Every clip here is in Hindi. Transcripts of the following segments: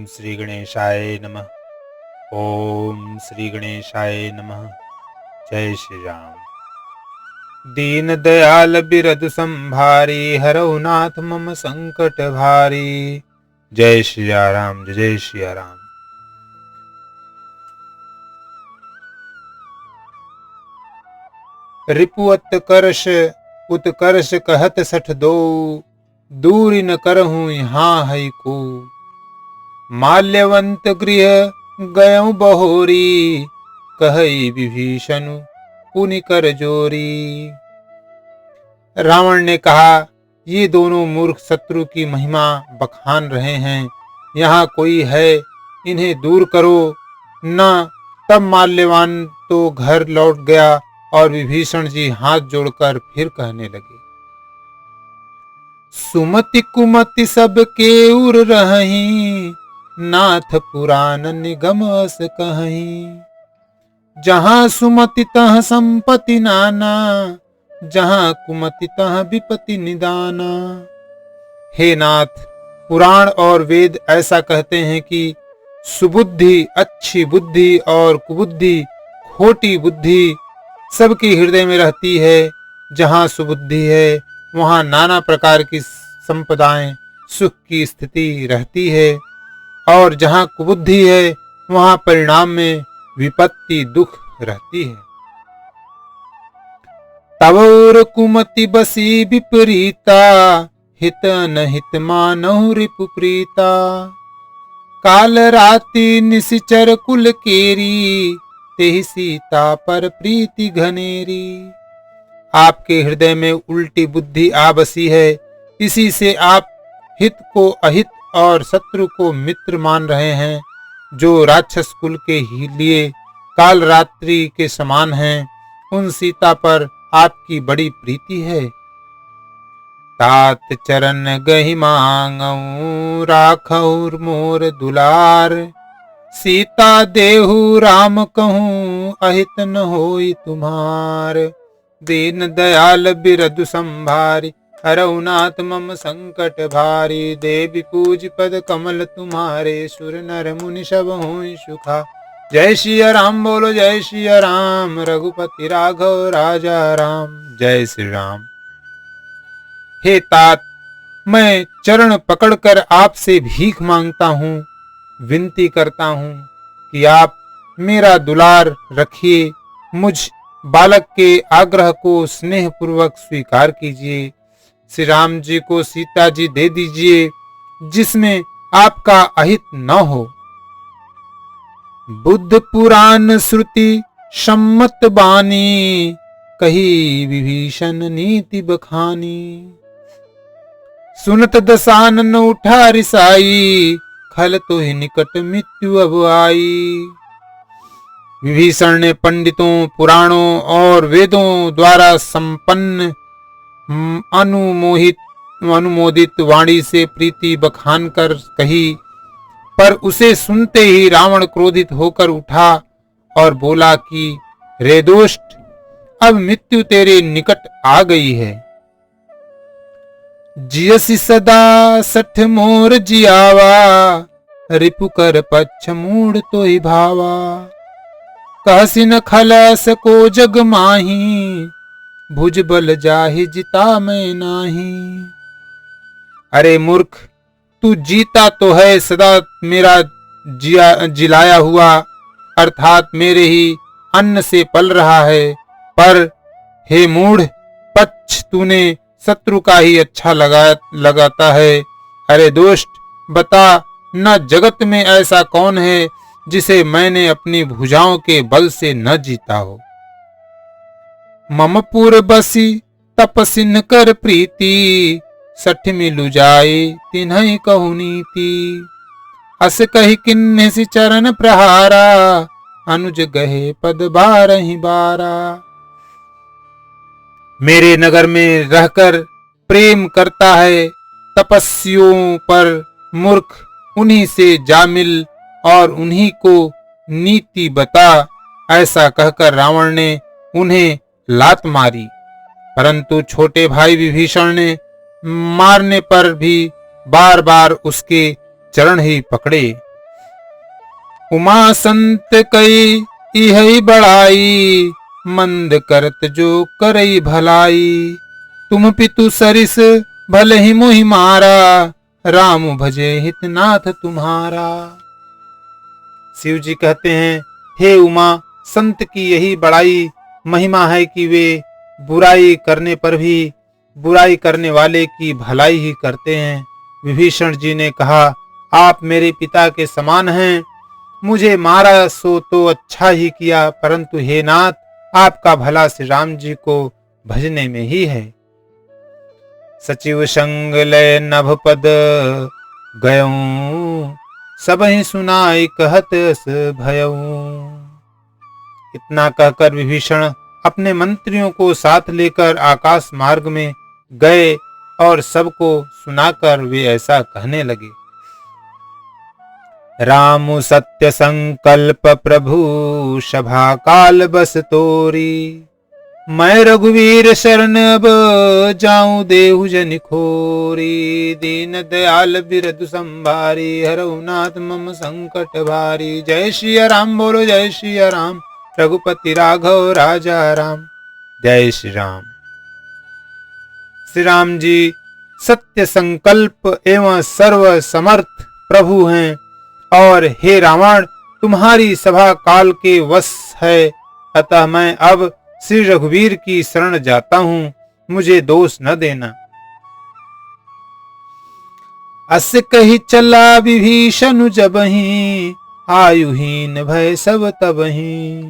श्री गणेशाय नमः। ओम श्री गणेशाय नमः। जय श्री राम। दीन दयाल बिरद संभारी, हरौ नाथ मम संकट भारी। जय श्री राम, जय श्री राम। रिपुअत करश उत्कर्ष कहत सठ दो, दूरी न करहूँ यहाँ है को। माल्यवंत गृह गयऊ बहोरी, कहई विभीषण पुनि कर जोरी। रावण ने कहा, ये दोनों मूर्ख शत्रु की महिमा बखान रहे हैं, यहाँ कोई है, इन्हें दूर करो न। तब माल्यवान तो घर लौट गया और विभीषण जी हाथ जोड़कर फिर कहने लगे, सुमति कुमति सब केउर रहहीं, नाथ पुराण निगम अस कहहीं। जहाँ सुमति तह संपत्ति नाना, जहाँ कुमति तह विपत्ति निदाना। हे नाथ, पुराण और वेद ऐसा कहते हैं कि सुबुद्धि अच्छी बुद्धि और कुबुद्धि खोटी बुद्धि सबकी हृदय में रहती है। जहाँ सुबुद्धि है वहाँ नाना प्रकार की संपदाएं सुख की स्थिति रहती है, और जहाँ कुबुद्धि है वहाँ परिणाम में विपत्ति दुख रहती है। तवोर कुमति बसी विपरीता, हित न हित मानहु रिपु प्रीता। काल राति निशिचर कुल केरी, तेहि सीता पर प्रीति घनेरी। आपके हृदय में उल्टी बुद्धि आ बसी है, इसी से आप हित को अहित और शत्रु को मित्र मान रहे हैं। जो राक्षस कुल के ही लिए काल रात्रि के समान हैं, उन सीता पर आपकी बड़ी प्रीति है। तात चरण गहि मांगऊ, राखौर मोर दुलार। सीता देहु राम कहूँ, अहित न होई तुम्हार। दीन दयाल बिरदु संभारी, हरौ नाथ मम संकट भारी। देवी पूज पद कमल तुम्हारे, सुर नर मुनि सब होई सुखा। जय श्री राम बोलो, जय श्री राम। रघुपति राघव राजा राम। जय श्री राम। हे तात, मैं चरण पकड़कर आपसे भीख मांगता हूँ, विनती करता हूँ कि आप मेरा दुलार रखिए। मुझ बालक के आग्रह को स्नेह पूर्वक स्वीकार कीजिए। श्री राम जी को सीता जी दे दीजिए, जिसमें आपका अहित न हो। बुद्ध पुराण श्रुति सम्मत बानी, कही विभीषण नीति बखानी। सुनत दसानन उठा रिसाई, खल तो ही निकट मृत्यु अब आई। विभीषण ने पंडितों पुराणों और वेदों द्वारा संपन्न अनुमोदित वाणी से प्रीति बखान कर कही, पर उसे सुनते ही रावण क्रोधित होकर उठा और बोला कि रे दुष्ट, अब मृत्यु तेरे निकट आ गई है। जियसि सदा सठ मोर जियावा, रिपु कर पच्छ मूढ़ तो ही भावा। कहसि न खलस को जग माही, भुज बल जाहि जिता मैं नाही। अरे मूर्ख, तू जीता तो है सदा मेरा जिलाया हुआ, अर्थात मेरे ही अन्न से पल रहा है, पर हे मूढ़, पच्छ तूने शत्रु का ही अच्छा लगाता है। अरे दुष्ट, बता न जगत में ऐसा कौन है जिसे मैंने अपनी भुजाओं के बल से न जीता हो। ममपुर बसी तपसिन कर प्रीति, सठ मिलु जाए तिन्हई कहु नीति। अस कहि किन्हि चरण प्रहारा, अनुज गहे पद बारहि बारा। मेरे नगर में रहकर प्रेम करता है तपस्वियों पर मूर्ख, उन्हीं से जा मिल और उन्हीं को नीति बता। ऐसा कहकर रावण ने उन्हें लात मारी, परंतु छोटे भाई विभीषण ने मारने पर भी बार बार उसके चरण ही पकड़े। उमा संत कई इहई बड़ाई, मंद करत जो करई भलाई। तुम पितु सरिस भले ही मोहि मारा, राम भजे हितनाथ तुम्हारा। शिव जी कहते हैं, हे उमा, संत की यही बड़ाई महिमा है कि वे बुराई करने पर भी बुराई करने वाले की भलाई ही करते हैं। विभीषण जी ने कहा, आप मेरे पिता के समान हैं, मुझे मारा सो तो अच्छा ही किया, परंतु हे नाथ, आपका भला श्री राम जी को भजने में ही है। सचिव संग लय नभ पद गयऊं, सबहि सुनाई कहत अस भयऊं। इतना कहकर विभीषण अपने मंत्रियों को साथ लेकर आकाश मार्ग में गए और सबको सुनाकर वे ऐसा कहने लगे। राम सत्य संकल्प प्रभु, सभा काल बस तोरी। मैं रघुवीर शरण अब, जाऊं देहु जनि खोरी। दीन दयाल बिरधु संभारी, हरऊ नाथ मम संकट भारी। जय श्री राम बोलो जय श्री राम, रघुपति राघव राजा राम। जय श्री राम। श्री राम जी सत्य संकल्प एवं सर्व समर्थ प्रभु हैं, और हे रावण, तुम्हारी सभा काल के वश है, अतः मैं अब श्री रघुवीर की शरण जाता हूँ, मुझे दोष न देना। अस कही चला विभीषण जबहि, आयुहीन भय सब तबहि।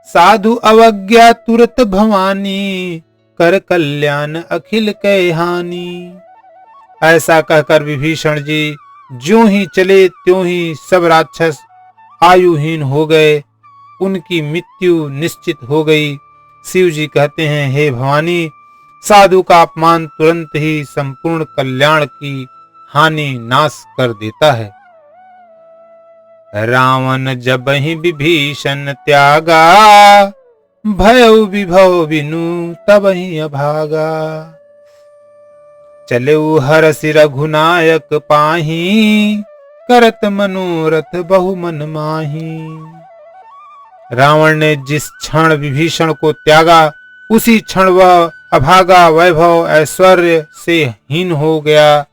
साधु अवज्ञा तुरत भवानी, कर कल्याण अखिल कै हानि। ऐसा कहकर विभीषण जी ज्यों ही चले त्यों ही सब राक्षस आयुहीन हो गए, उनकी मृत्यु निश्चित हो गई। शिव जी कहते हैं, हे भवानी, साधु का अपमान तुरंत ही संपूर्ण कल्याण की हानि नाश कर देता है। रावण जबहि विभीषण त्यागा, भयउ विभव बिनु तबहि अभागा। चलेउ हरषि रघुनायक पाही, करत मनोरथ बहु मन माही। रावण ने जिस क्षण विभीषण को त्यागा, उसी क्षण वह अभागा वैभव ऐश्वर्य से हीन हो गया।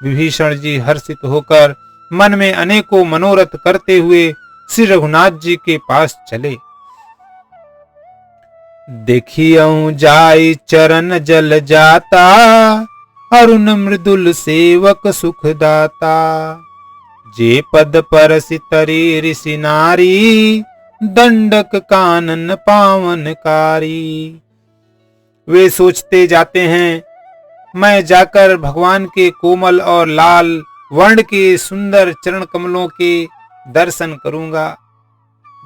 विभीषण जी हर्षित होकर मन में अनेकों मनोरथ करते हुए श्री रघुनाथ जी के पास चले। देखियऊ जाई चरण जल जाता, अरुण मृदुल सेवक सुख दाता। जे पद परसि तरी ऋषि नारी, दंडक कानन पावनकारी। वे सोचते जाते हैं, मैं जाकर भगवान के कोमल और लाल वर्ण के सुंदर चरण कमलों के दर्शन करूंगा,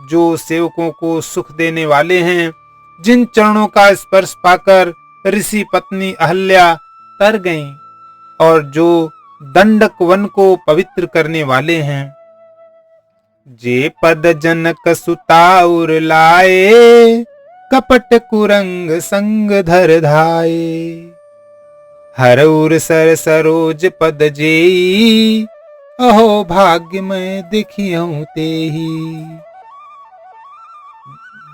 जो सेवकों को सुख देने वाले हैं, जिन चरणों का स्पर्श पाकर ऋषि पत्नी अहल्या तर गईं, और जो दंडक वन को पवित्र करने वाले हैं। जे पद जनक सुताउर लाए, कपट कुरंग संग धर धाये। हरउर सर सरोज पद जेई, अहो भाग्य मैं देखियऊं तेहि।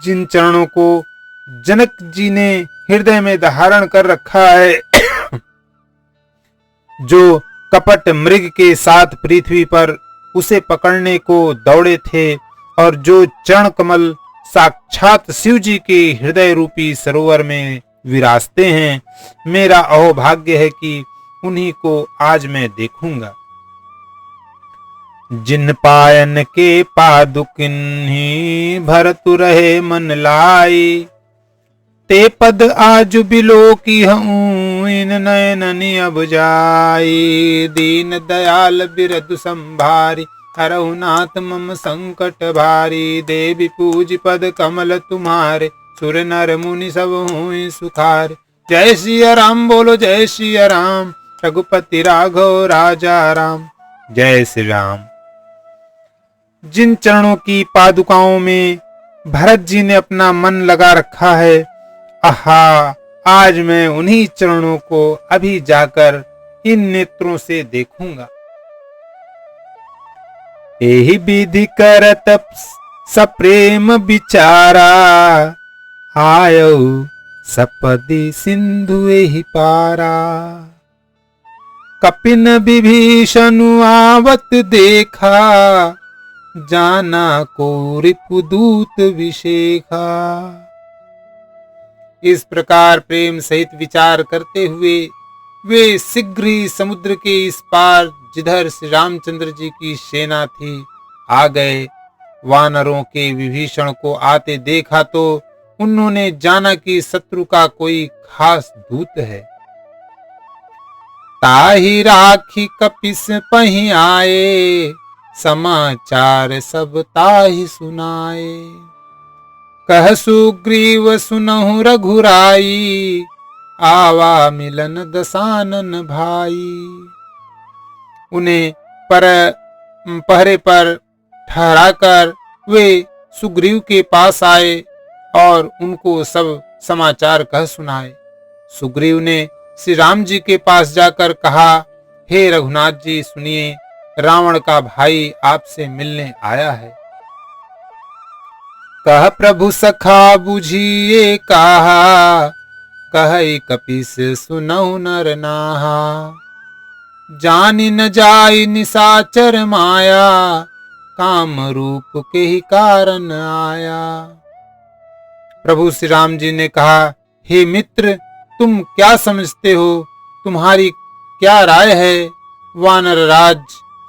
जिन चरणों को जनक जी ने हृदय में धारण कर रखा है, जो कपट मृग के साथ पृथ्वी पर उसे पकड़ने को दौड़े थे, और जो चरण कमल साक्षात शिव जी के हृदय रूपी सरोवर में विराजते हैं, मेरा अहोभाग्य है कि उन्हीं को आज मैं देखूंगा। जिन पायन के पादुकिन्ही, भरतु रहे मन लाई। ते पद आज बिलो की हूँ, इन नयननि अब जाई। दीन दयाल बिरधु संभारी, हरहु नाथ मम संकट भारी। देवी पूज पद कमल तुम्हारे, सुर नर मुनि सब हुई सुखार। जय सिया राम बोलो जय सिया राम, रघुपति राघव राजा राम। जय श्री राम। जिन चरणों की पादुकाओं में भरत जी ने अपना मन लगा रखा है, आहा, आज मैं उन्हीं चरणों को अभी जाकर इन नेत्रों से देखूंगा। एहि विधि करत सप्रेम विचारा, आयौ सपदि सिंधु एहि पारा। कपिन विभीषणु आवत देखा, जाना को रिपुदूत विशेखा। इस प्रकार प्रेम सहित विचार करते हुए वे शीघ्र ही समुद्र के इस पार, जिधर श्री रामचंद्र जी की सेना थी, आ गए। वानरों के विभीषण को आते देखा तो उन्होंने जाना कि शत्रु का कोई खास दूत है। ताहि राखी कपिस पहि आए, समाचार सब ताहि सुनाए। कह सुग्रीव सुनहु रघुराई, आवा मिलन दसानन भाई। उन्हें पहरे पर ठहराकर वे सुग्रीव के पास आए और उनको सब समाचार कह सुनाए। सुग्रीव ने श्री राम जी के पास जाकर कहा, हे रघुनाथ जी सुनिए, रावण का भाई आपसे मिलने आया है। कह प्रभु सखा बुझिए कहा, कहई कपिस सुनहु नर नाहा। जानि न जाई निशाचर माया, काम रूप के ही कारण आया। प्रभु श्री राम जी ने कहा, हे मित्र, तुम क्या समझते हो, तुम्हारी क्या राय है। वानर राज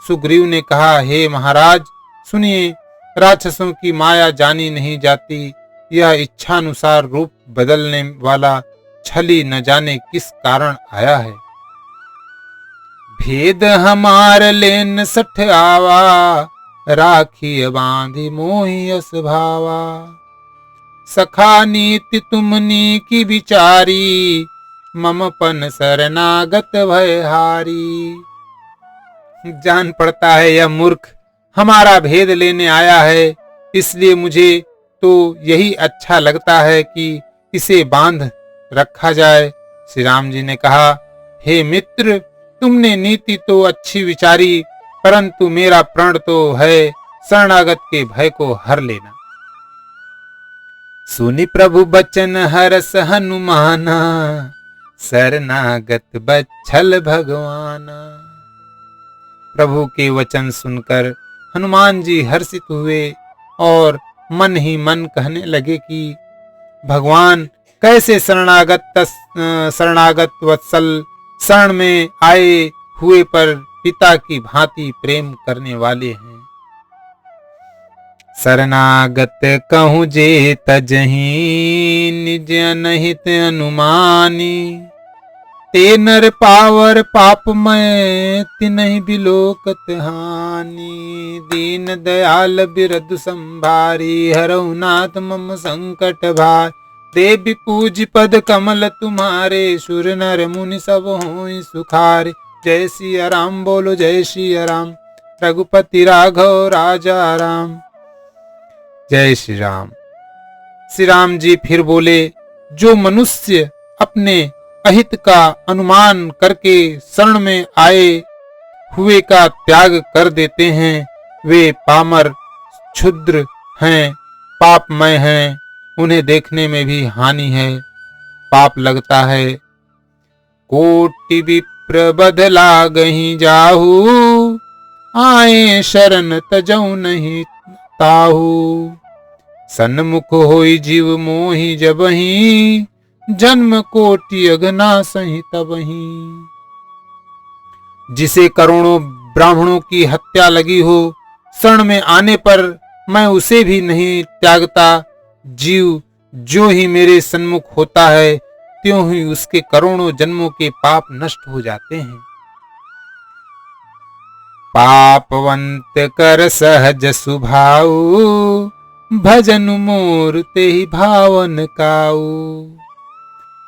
सुग्रीव ने कहा, हे महाराज सुनिए, राक्षसों की माया जानी नहीं जाती। यह इच्छानुसार रूप बदलने वाला छली न जाने किस कारण आया है। भेद हमार लेन सठ आवा, राखी बांधी मोहि यस भावा। सखा नीति तुमनी की विचारी, मम पन शरणागत भयहारी। जान पड़ता है यह मूर्ख हमारा भेद लेने आया है, इसलिए मुझे तो यही अच्छा लगता है कि इसे बांध रखा जाए। श्री राम जी ने कहा, हे मित्र, तुमने नीति तो अच्छी विचारी, परंतु मेरा प्रण तो है शरणागत के भय को हर लेना। सुनि प्रभु बचन हरस हनुमाना, शरणागत बच्छल भगवाना। प्रभु के वचन सुनकर हनुमान जी हर्षित हुए और मन ही मन कहने लगे कि भगवान कैसे शरणागत वत्सल शरण में आए हुए पर पिता की भांति प्रेम करने वाले हैं। शरणागत कहूँ जे तजहि, निज अनहित अनुमानी। ते नर पावर पापमय, तिनहि बिलोकत हानि। दीन दयाल बिरधु संभारी, हरहु नाथ मम संकट भार। देवी पूज पद कमल तुम्हारे, सुर नर मुनि सब होई सुखारे। जय सिया राम बोलो जय सिया राम, रघुपति राघव राजा राम। जय श्री राम। श्री राम जी फिर बोले, जो मनुष्य अपने अहित का अनुमान करके शरण में आए हुए का त्याग कर देते हैं, वे पामर क्षुद्र हैं, पापमय हैं, उन्हें देखने में भी हानि है, पाप लगता है। कोटि विप्र बदला गही जाहू, आए शरण तजऊ नहीं ताहू। सन्मुख होई जीव मोहि जबहि, जन्म कोटि अगना सही तबहि। जिसे करोड़ों ब्राह्मणों की हत्या लगी हो, शरण में आने पर मैं उसे भी नहीं त्यागता। जीव जो ही मेरे सन्मुख होता है, त्यों ही उसके करोड़ों जन्मों के पाप नष्ट हो जाते हैं। पापवंत कर सहज सुभाऊ, भजन मोर ते ही भावन काऊ।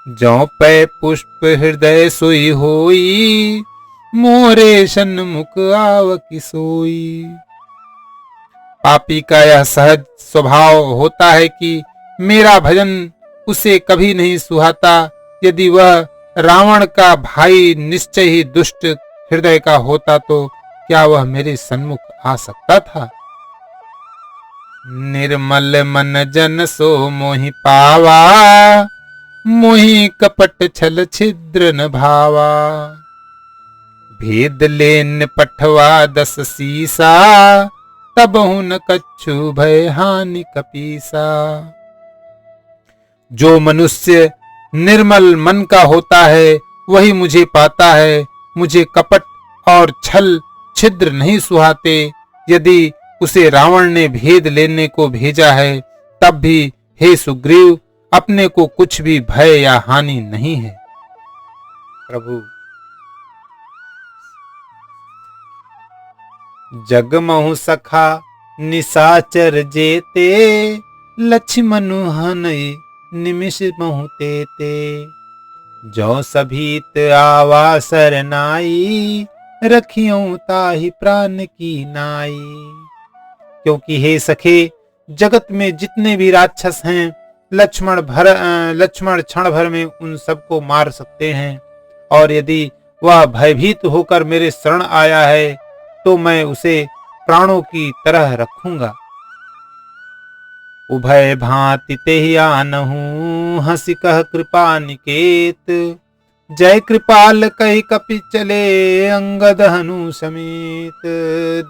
जौ पै पुष्प हृदय सोई होई, मोरे सन्मुख आव की सोई। पापी का यह सहज स्वभाव होता है कि मेरा भजन उसे कभी नहीं सुहाता। यदि वह रावण का भाई निश्चय ही दुष्ट हृदय का होता तो क्या वह मेरे सन्मुख आ सकता था? निर्मल मन जन सो मोहि पावा, मोहि कपट छल छिद्र न भावा। भेद लेन पठवा 10 सीसा, तबहु न कछु भय हानि कपीसा। जो मनुष्य निर्मल मन का होता है वही मुझे पाता है। मुझे कपट और छल छिद्र नहीं सुहाते। यदि उसे रावण ने भेद लेने को भेजा है तब भी हे सुग्रीव अपने को कुछ भी भय या हानि नहीं है। प्रभु जगमहु सखा निशाचर जेते, लक्ष्मनु हनई निमिष महु तेते। जो सभीत आवा सरनाई, रखियों ताहि प्राण की नाई। क्योंकि हे सखे जगत में जितने भी राक्षस हैं लक्ष्मण क्षण भर में उन सबको मार सकते हैं। और यदि वह भयभीत होकर मेरे शरण आया है तो मैं उसे प्राणों की तरह रखूंगा। उभय भांति तेहि आनहु, हंसी कह कृपा निकेत। जय कृपाल कहि कपि चले, अंगद हनु समेत।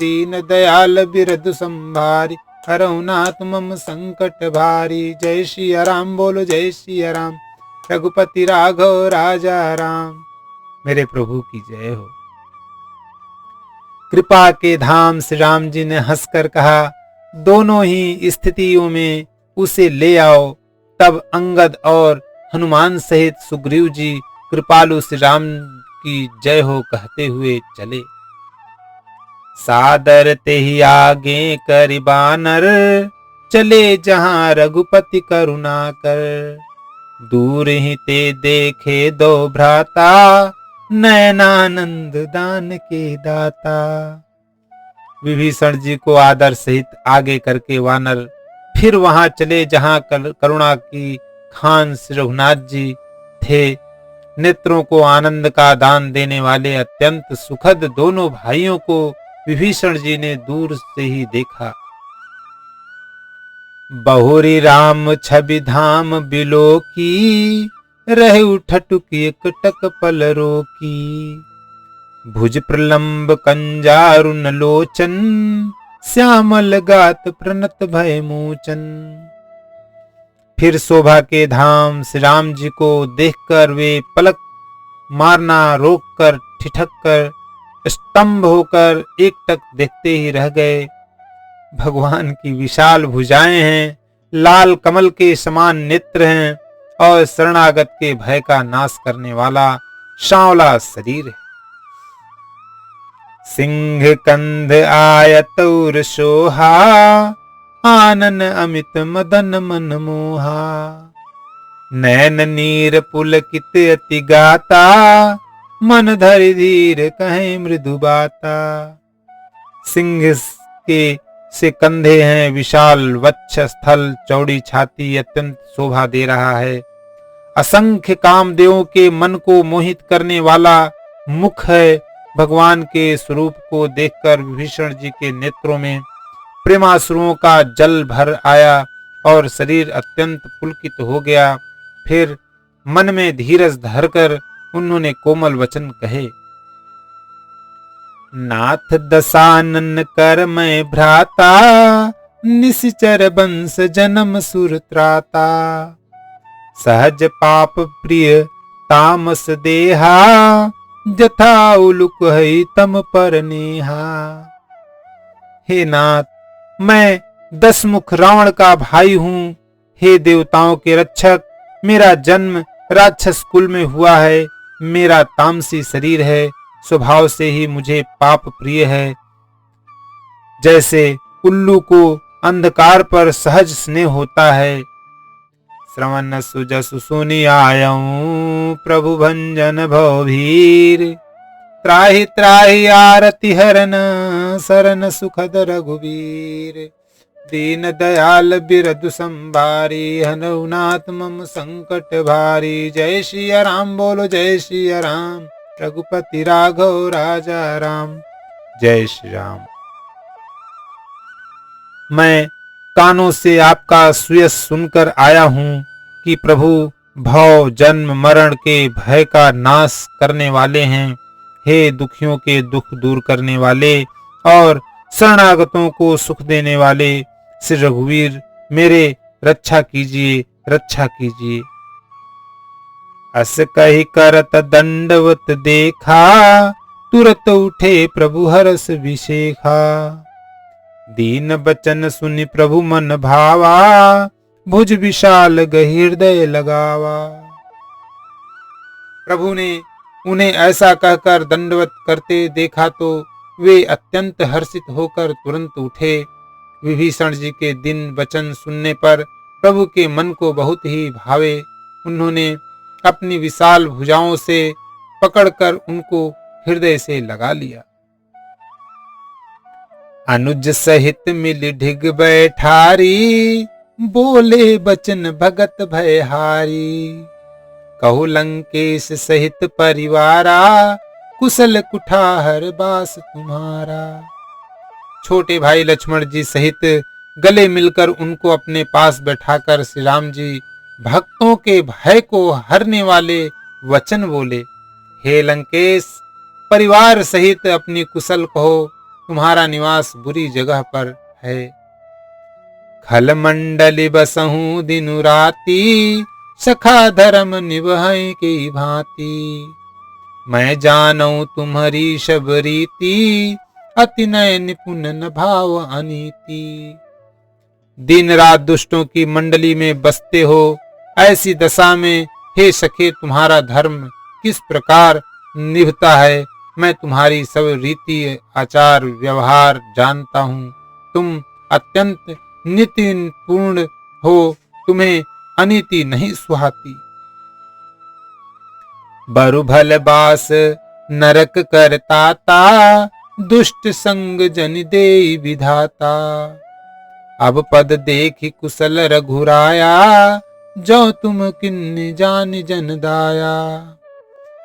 दीन दयाल बिरधु संभारी, हरहु नाथ मम संकट भारी। जय सिया राम बोलो जय सिया राम, रघुपति राघव राजा राम। मेरे प्रभु की जय हो। कृपा के धाम श्री राम जी ने हंसकर कहा, दोनों ही स्थितियों में उसे ले आओ। तब अंगद और हनुमान सहित सुग्रीव जी कृपालु श्री राम की जय हो कहते हुए चले। सादर तेहि आगे करि बानर, चले जहां रघुपति करुणा कर। दूर ही ते देखे दो भ्राता, नयनानंद दान के दाता। विभीषण जी को आदर सहित आगे करके वानर फिर वहां चले जहां करुणा की खान श्री रघुनाथ जी थे। नेत्रों को आनंद का दान देने वाले अत्यंत सुखद दोनों भाइयों को विभीषण जी ने दूर से ही देखा। बहुरी राम छवि धाम बिलो की, रहे उठटुक एक टक पल रोकी। भुज प्रलंब कंजारुन लोचन, श्यामल गात प्रणत भय मोचन। फिर शोभा के धाम श्री राम जी को देखकर वे पलक मारना रोककर ठिठक कर स्तंभ होकर एकटक देखते ही रह गए। भगवान की विशाल भुजाएं हैं, लाल कमल के समान नेत्र हैं और शरणागत के भय का नाश करने वाला सांवला शरीर है। सिंह कंध आयत उर सोहा, आनन अमित मदन मन मोहा। नैन नीर पुलकित अति गाता, मन धरि धीर कहे मृदु बाता। सिंह के से कंधे हैं, विशाल वक्ष स्थल, चौड़ी छाती अत्यंत शोभा दे रहा है। असंख्य कामदेवों के मन को मोहित करने वाला मुख है। भगवान के स्वरूप को देखकर विभीषण जी के नेत्रों में प्रेमाश्रुओं का जल भर आया और शरीर अत्यंत पुलकित हो गया। फिर मन में धीरज धरकर उन्होंने कोमल वचन कहे, नाथ दशानन कर मैं भ्राता, निश्चर वंश जन्म सुर त्राता। सहज पाप प्रिय तामस देहा, जथा उलुक है तम पर नेहा। हे नाथ, मैं 10 मुख रावण का भाई हूँ। हे देवताओं के रक्षक, मेरा जन्म राक्षस कुल में हुआ है। मेरा तामसी शरीर है, स्वभाव से ही मुझे पाप प्रिय है। जैसे उल्लू को अंधकार पर सहज स्नेह होता है। श्रवण सुजसु सुनि आयऊं, प्रभु भंजन भवभीर। त्राहि त्राहि आरति हरन, शरण सुखद रघुवीर। दीन दयाल बिरधु संभारी, हनऊ नाथ मम संकट भारी। जय सिया राम बोलो जय सिया राम, रघुपति राघव राजा राम। जय श्री राम। मैं कानों से आपका सुयश सुनकर आया हूँ कि प्रभु भव जन्म मरण के भय का नाश करने वाले हैं। हे दुखियों के दुख दूर करने वाले और शरणागतों को सुख देने वाले श्री रघुवीर, मेरे रक्षा कीजिए, रक्षा कीजिए। अस कहि करत दंडवत देखा, तुरत उठे प्रभु हरस विशेखा। दीन बचन सुनि प्रभु मन भावा, भुज विशाल गहिर्दय लगावा। प्रभु ने उन्हें ऐसा कहकर दंडवत करते देखा तो वे अत्यंत हर्षित होकर तुरंत उठे। विभीषण जी के दिन वचन सुनने पर प्रभु के मन को बहुत ही भावे। उन्होंने अपनी विशाल भुजाओं से पकड़कर उनको हृदय से लगा लिया। अनुज सहित मिल ढिग बैठारी, बोले बचन भगत भयहारी। कहु लंकेश सहित परिवारा, कुशल कुठार बास तुम्हारा। छोटे भाई लक्ष्मण जी सहित गले मिलकर उनको अपने पास बैठाकर श्री राम जी भक्तों के भय को हरने वाले वचन बोले। हे लंकेश, परिवार सहित अपनी कुशल कहो, तुम्हारा निवास बुरी जगह पर है। खल मंडली बसहूं दिनु राती, सखा धर्म निभय की भांति। मैं जानऊ तुम्हारी सब रीति, अति नय निपुण न भाव अनीति। दिन रात दुष्टों की मंडली में बसते हो, ऐसी दशा में हे सखे तुम्हारा धर्म किस प्रकार निभता है, मैं तुम्हारी सब रीति आचार व्यवहार जानता हूँ। तुम अत्यंत नीति पूर्ण हो, तुम्हें अनीति नहीं सुहाती। बरु भल बास नरक करताता, दुष्ट संग जन देई विधाता। अब पद देखि कुशल रघुराया, जो तुम किन्ने जान जन दाया।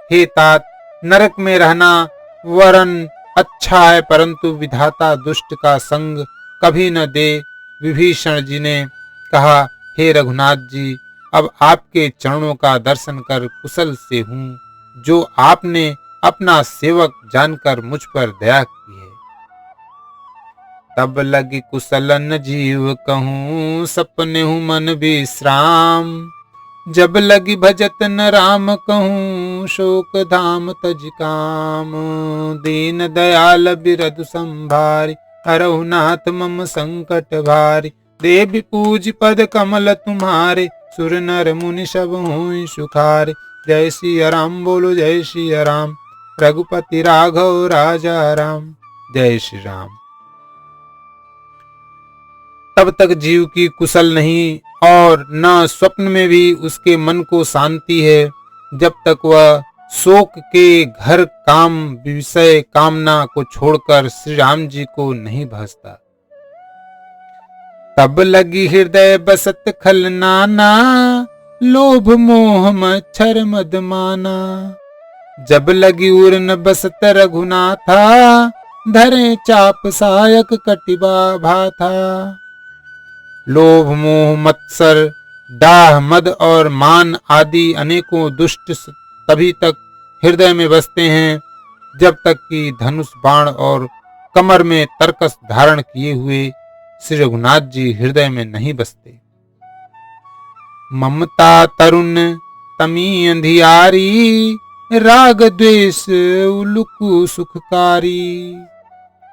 हे तात, नरक में रहना वरन अच्छा है, परंतु विधाता दुष्ट का संग कभी न दे। विभीषण जी ने कहा, हे रघुनाथ जी, अब आपके चरणों का दर्शन कर कुशल से हूँ, जो आपने अपना सेवक जानकर मुझ पर दया की है। तब लगी कुशलन जीव कहूँ, सपने हूँ मन विश्राम। जब लगी भजत न राम कहूँ, शोक धाम तज काम। दीन दयाल बिरधु संभारी, हरहु नाथ मम संकट भारी। देवी पूज पद कमल तुम्हारे, सुर नर मुनि सब हों सुखारे। जय श्री राम बोलो जय श्री राम, रघुपति राघव राजा राम। जय श्री राम। तब तक जीव की कुशल नहीं और न स्वप्न में भी उसके मन को शांति है, जब तक वह शोक के घर काम विषय कामना को छोड़कर श्री राम जी को नहीं भजता। तब लगी हृदय बसत खल नाना, लोभ मोह मच्छर मदमाना। जब लगी उर न बसत रघुनाथा, धरे चाप सायक कटिबा भाथा। लोभ मोह मत्सर डाह मद और मान आदि अनेकों दुष्ट तभी तक हृदय में बसते हैं, जब तक कि धनुष बाण और कमर में तरकस धारण किए हुए श्री रघुनाथ जी हृदय में नहीं बसते। ममता तरुण तमी अंधियारी, राग द्वेष उलुक सुखकारी।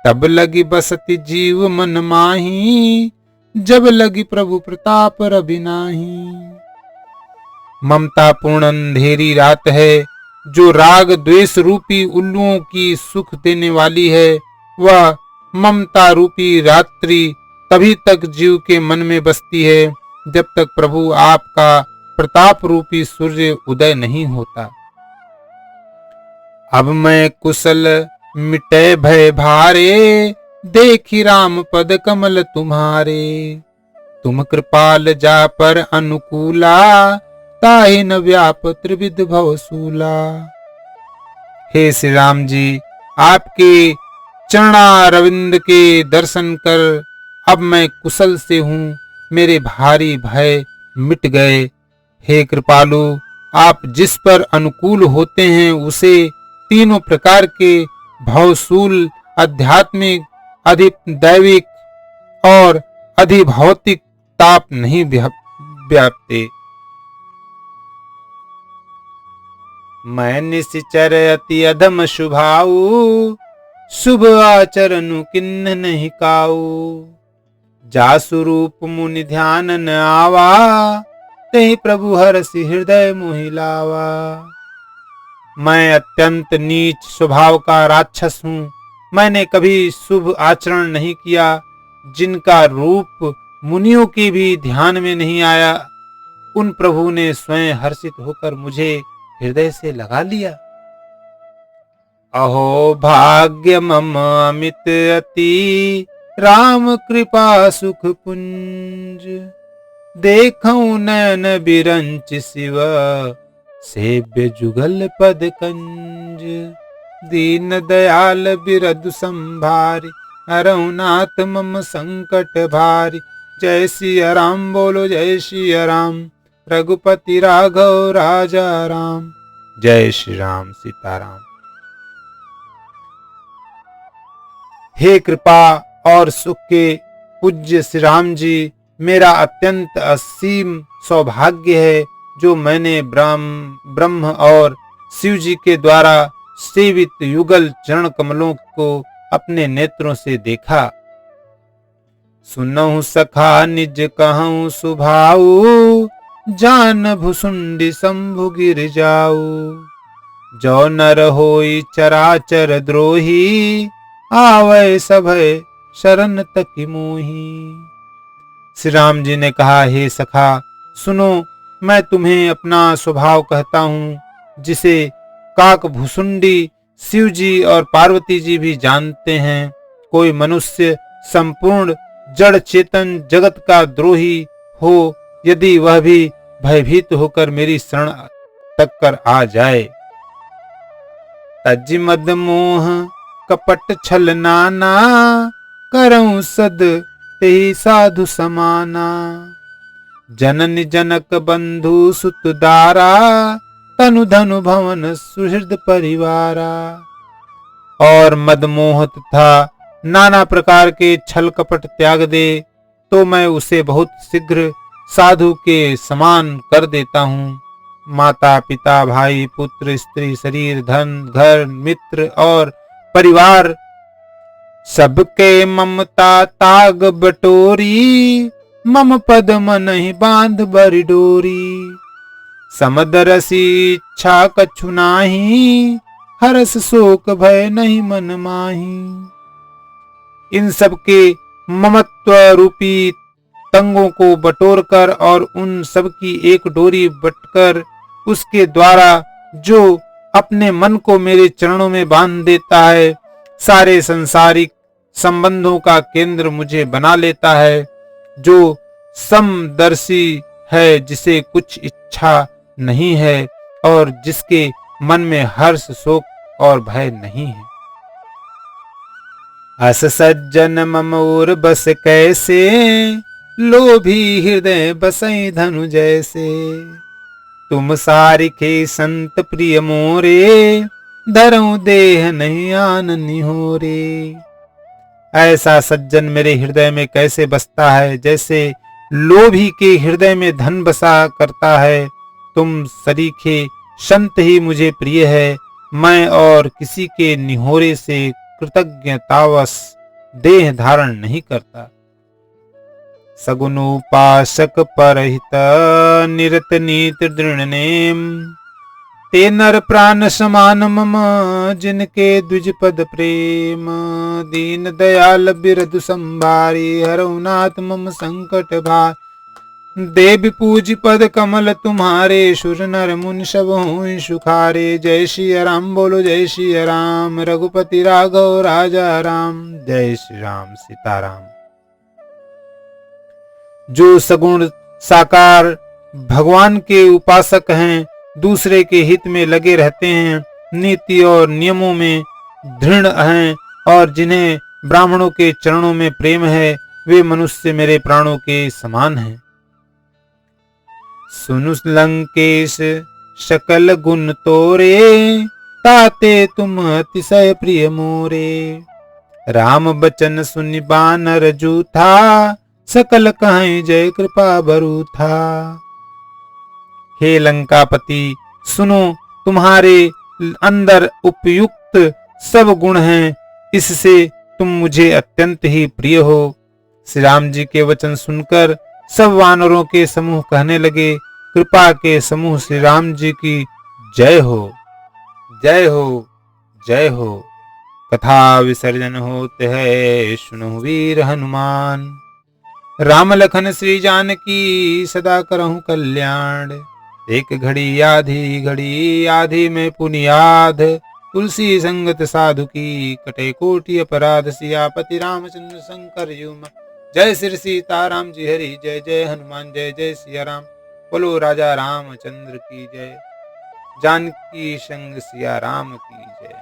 तब लगी बसती जीव मन माही, जब लगी प्रभु प्रताप रवि नाही। ममता पूर्ण अंधेरी रात है, जो राग द्वेष रूपी उल्लुओं की सुख देने वाली है। वह ममता रूपी रात्रि तभी तक जीव के मन में बसती है, जब तक प्रभु आपका प्रताप रूपी सूर्य उदय नहीं होता। अब मैं कुशल मिटे भय भारे, देखी राम पद कमल तुम्हारे। तुम कृपाल जा पर अनुकूला, ताहि न व्याप त्रिविध भवसूला। हे श्री राम जी, आपके चरणारविंद के दर्शन कर अब मैं कुशल से हूँ, मेरे भारी भय मिट गए। हे कृपालु, आप जिस पर अनुकूल होते हैं उसे तीनों प्रकार के भवशूल, आध्यात्मिक, अधिदैविक और अधिभौतिक ताप नहीं व्यापते। मैं निश्चर अति अधम शुभाऊ, शुभ आचरण किन्न नहीं काऊ। जासु रूप मुनि ध्यान न आवा, तेहि प्रभु हरसि हृदय मोहि लावा। मैं अत्यंत नीच स्वभाव का राक्षस हूँ। मैंने कभी शुभ आचरण नहीं किया, जिनका रूप मुनियों के भी ध्यान में नहीं आया। उन प्रभु ने स्वयं हर्षित होकर मुझे हृदय से लगा लिया। अहो भाग्य मम अमित अति, राम कृपा सुख पुंज। देखऊं नयन बिरंच शिव, सेव्य जुगल पद कंज। दीन दयाल बिरदु संभारी, हरऊ नाथ मम संकट भारी। जय सिया राम बोलो जय सिया राम, रघुपति राघव राजा राम। जय श्री राम सीताराम। हे कृपा और सुख के पूज्य श्री राम जी, मेरा अत्यंत असीम सौभाग्य है जो मैंने ब्रह्म और शिव जी के द्वारा सेवित युगल चरण कमलों को अपने नेत्रों से देखा। सुनहु सखा निज कहूँ सुभाऊ, जान भुसुंडी शंभु गिर जाऊ। जो नर होई चराचर द्रोही, आवै सभय शरण तकी मोही। श्री राम जी ने कहा, हे सखा सुनो, मैं तुम्हें अपना स्वभाव कहता हूँ, जिसे काक भुसुंडी शिव जी और पार्वती जी भी जानते हैं। कोई मनुष्य संपूर्ण जड़ चेतन जगत का द्रोही हो, यदि वह भी भयभीत होकर मेरी शरण तक कर आ जाए। तज मद मोह कपट छल नाना, करऊं सद तेहि साधु समाना। जननी जनक बंधु सुत दारा, तनु धनु भवन सुहृद परिवारा। और मदमोह तथा नाना प्रकार के छल कपट त्याग दे, तो मैं उसे बहुत शीघ्र साधु के समान कर देता हूँ। माता पिता भाई पुत्र स्त्री शरीर धन घर मित्र और परिवार, सबके ममता ताग बटोरी। मम पद मनहि बांध बरि डोरी। समदरसी इच्छा कछु नाही, हरस शोक भय नहीं मन माही। इन सब के ममत्व रूपी तंगों को बटोरकर और उन सब की एक डोरी बटकर उसके द्वारा जो अपने मन को मेरे चरणों में बांध देता है, सारे संसारिक संबंधों का केंद्र मुझे बना लेता है। जो समदर्शी है, जिसे कुछ इच्छा नहीं है और जिसके मन में हर्ष शोक और भय नहीं है। अस सज्जन मम और बस कैसे, लोभी हृदय बसई धनु जैसे। तुम सारिखे संत प्रिय मोरे, धरऊं देह नहीं आन निहोरे। ऐसा सज्जन मेरे हृदय में कैसे बसता है, जैसे लोभी के हृदय में धन बसा करता है। तुम सरीखे संत ही मुझे प्रिय है। मैं और किसी के निहोरे से कृतज्ञतावश देह धारण नहीं करता। सगुन उपासक परहित निरत नीत दृढ़ नेम। ते नर प्राण समान मम, जिनके द्विज पद प्रेम। दीन दयाल बिरदु संभारी, हरऊ नाथ मम संकट भार। देव पूज पद कमल तुम्हारे, सुर नर मुनि सब हों सुखारे। जय श्री राम बोलो जय श्री राम, रघुपति राघव राजा राम। जय श्री राम सीताराम। जो सगुण साकार भगवान के उपासक हैं, दूसरे के हित में लगे रहते हैं, नीति और नियमों में दृढ़ हैं और जिन्हें ब्राह्मणों के चरणों में प्रेम है वे मनुष्य मेरे प्राणों के समान हैं। सुनु लंकेश सकल गुण तोरे, ताते तुम अतिशय प्रिय मोरे। राम बचन सुनि बानर जूथा, सकल कहीं जय कृपा बरू था। हे लंकापति, सुनो, तुम्हारे अंदर उपयुक्त सब गुण हैं, इससे तुम मुझे अत्यंत ही प्रिय हो। श्री राम जी के वचन सुनकर सब वानरों के समूह कहने लगे, कृपा के समूह श्री राम जी की जय हो, जय हो, जय हो। कथा विसर्जन होते है सुनो वीर हनुमान। राम लखन श्री जानकी सदा करहु कल्याण। एक घड़ी आधी आधी में पुनियाद, तुलसी संगत साधु की कटे कोटि अपराध। सियापति रामचंद्र शंकर युम, जय श्री सीताराम जी हरि जय। जय हनुमान जय जय सिया राम, बोलो राजा रामचंद्र की जय। जानकी संग सिया राम की जय।